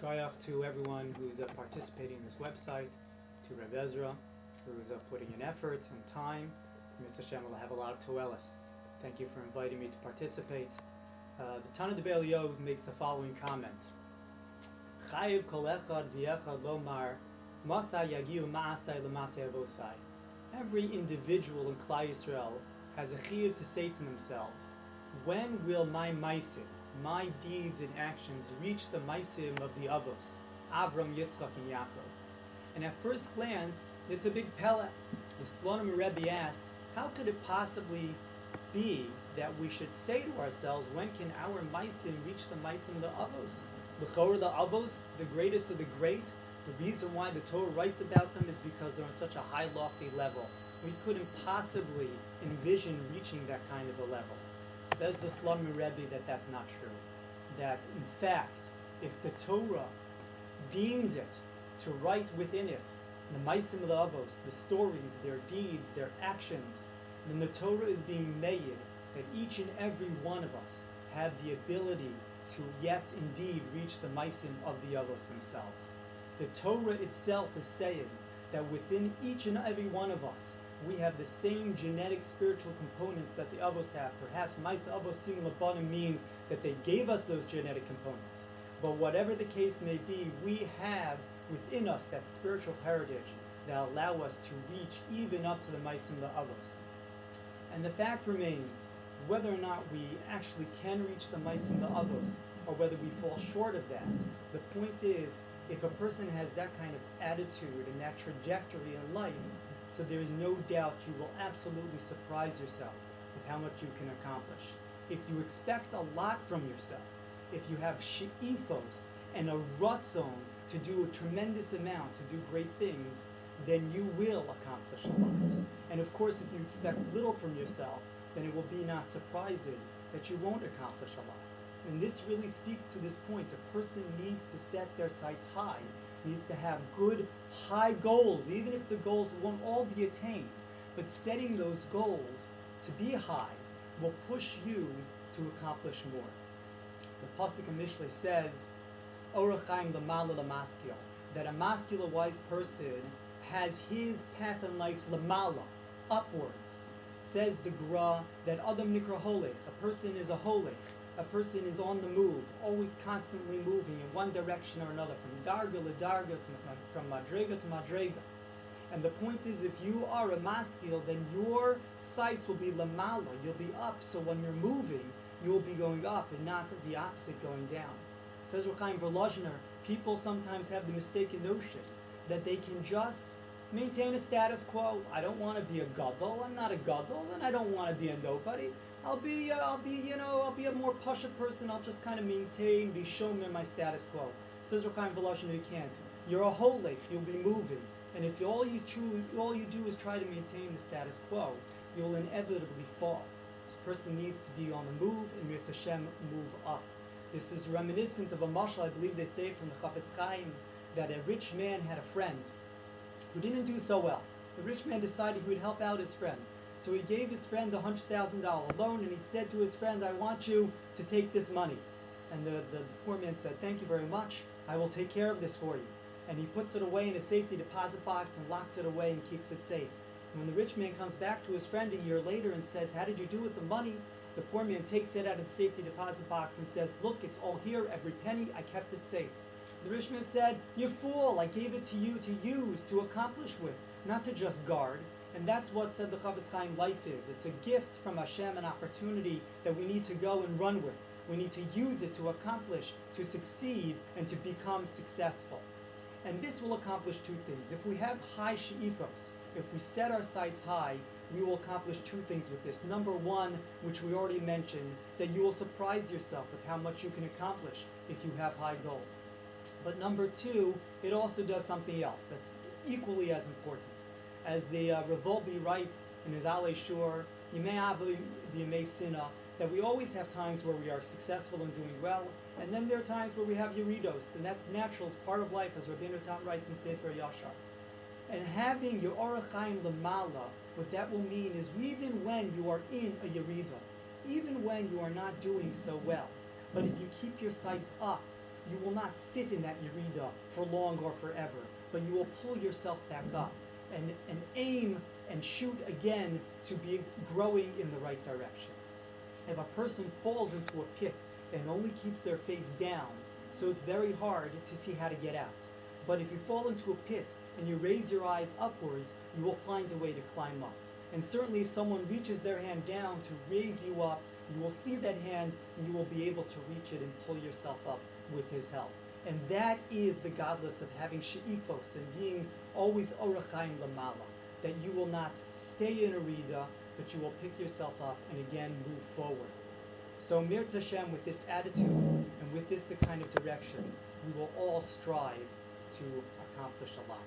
Shkoyach to everyone who's participating in this website, to Rabbi Ezra, who's putting in effort and time. Mr. Hashem will have a lot of toelis. Thank you for inviting me to participate. The Tana de Aliya makes the following comment. Chayiv kol echad v'echad lomar masai yagiu ma'asai l'masai avosai. Every individual in Klal Yisrael has a chiyuv to say to themselves, when will my maisim, my deeds and actions, reach the maisim of the avos, Avram, Yitzchak, and Yaakov? And at first glance, it's a big pella. The Slonim Rebbe asks, how could it possibly be that we should say to ourselves, when can our maisim reach the maisim of the avos? L'chorah, the avos, the greatest of the great, the reason why the Torah writes about them is because they're on such a high, lofty level. We couldn't possibly envision reaching that kind of a level. Says the Slonim Rebbe that that's not true. That, in fact, if the Torah deems it to write within it the maisim of the avos, the stories, their deeds, their actions, then the Torah is being made that each and every one of us have the ability to, yes, indeed, reach the maisim of the avos themselves. The Torah itself is saying that within each and every one of us, we have the same genetic spiritual components that the avos have. Perhaps Maisa Avos Sim Labanim means that they gave us those genetic components. But whatever the case may be, we have within us that spiritual heritage that allow us to reach even up to the Maisim the Avos. And the fact remains, whether or not we actually can reach the Maisim the Avos, or whether we fall short of that, the point is, if a person has that kind of attitude and that trajectory in life, so there is no doubt you will absolutely surprise yourself with how much you can accomplish. If you expect a lot from yourself, if you have she'ifos and a ratzon to do a tremendous amount, to do great things, then you will accomplish a lot. And of course, if you expect little from yourself, then it will be not surprising that you won't accomplish a lot. And this really speaks to this point. A person needs to set their sights high, needs to have good, high goals, even if the goals won't all be attained. But setting those goals to be high will push you to accomplish more. The Pasuk in Mishlei says, Orach Chaim l'mala l'maskil, that a masculine, wise person has his path in life l'mala, upwards. Says the Gra that Adam nikra holech, a person is a holech. A person is on the move, always constantly moving in one direction or another, from darga to darga, from madrega to madrega. And the point is, if you are a maskil, then your sights will be lamala, you'll be up, so when you're moving, you'll be going up and not the opposite going down. Says Rechaim Verlozhner, people sometimes have the mistaken notion that they can just maintain a status quo. I don't want to be a gadol, I'm not a gadol, and I don't want to be a nobody. I'll be a more pasha person. I'll just kind of maintain, be shomer my status quo. Says Rechaim Voloshin, you can't. You're a holech. You'll be moving, and if all you do is try to maintain the status quo, you'll inevitably fall. This person needs to be on the move, and Mirz Hashem move up. This is reminiscent of a mashal, I believe they say from the Chafetz Chaim, that a rich man had a friend who didn't do so well. The rich man decided he would help out his friend. So he gave his friend a $100,000 loan, and he said to his friend, I want you to take this money. And the poor man said, thank you very much. I will take care of this for you. And he puts it away in a safety deposit box and locks it away and keeps it safe. And when the rich man comes back to his friend a year later and says, how did you do with the money? The poor man takes it out of the safety deposit box and says, look, it's all here, every penny, I kept it safe. The rich man said, you fool, I gave it to you to use, to accomplish with, not to just guard. And that's what said the Chafetz Chaim life is. It's a gift from Hashem, an opportunity that we need to go and run with. We need to use it to accomplish, to succeed, and to become successful. And this will accomplish two things. If we have high she'ifos, if we set our sights high, we will accomplish two things with this. Number one, which we already mentioned, that you will surprise yourself with how much you can accomplish if you have high goals. But number two, it also does something else that's equally as important. As the Revolbi writes in his Alei Shur, Yimei Avi v'Yimei Sina, that we always have times where we are successful and doing well, and then there are times where we have Yeridos, and that's natural, it's part of life, as Rabbi Tam writes in Sefer Yashar. And having your Orach Chaim Lamala, what that will mean is even when you are in a Yerida, even when you are not doing so well, but if you keep your sights up, you will not sit in that yerida for long or forever, but you will pull yourself back up and aim and shoot again to be growing in the right direction. If a person falls into a pit and only keeps their face down, so it's very hard to see how to get out. But if you fall into a pit and you raise your eyes upwards, you will find a way to climb up. And certainly if someone reaches their hand down to raise you up, you will see that hand and you will be able to reach it and pull yourself up with his help. And that is the godless of having she'ifos and being always orachayim lamala, that you will not stay in a rida, but you will pick yourself up and again move forward. So Mirz Hashem, with this attitude and with this kind of direction, we will all strive to accomplish a lot.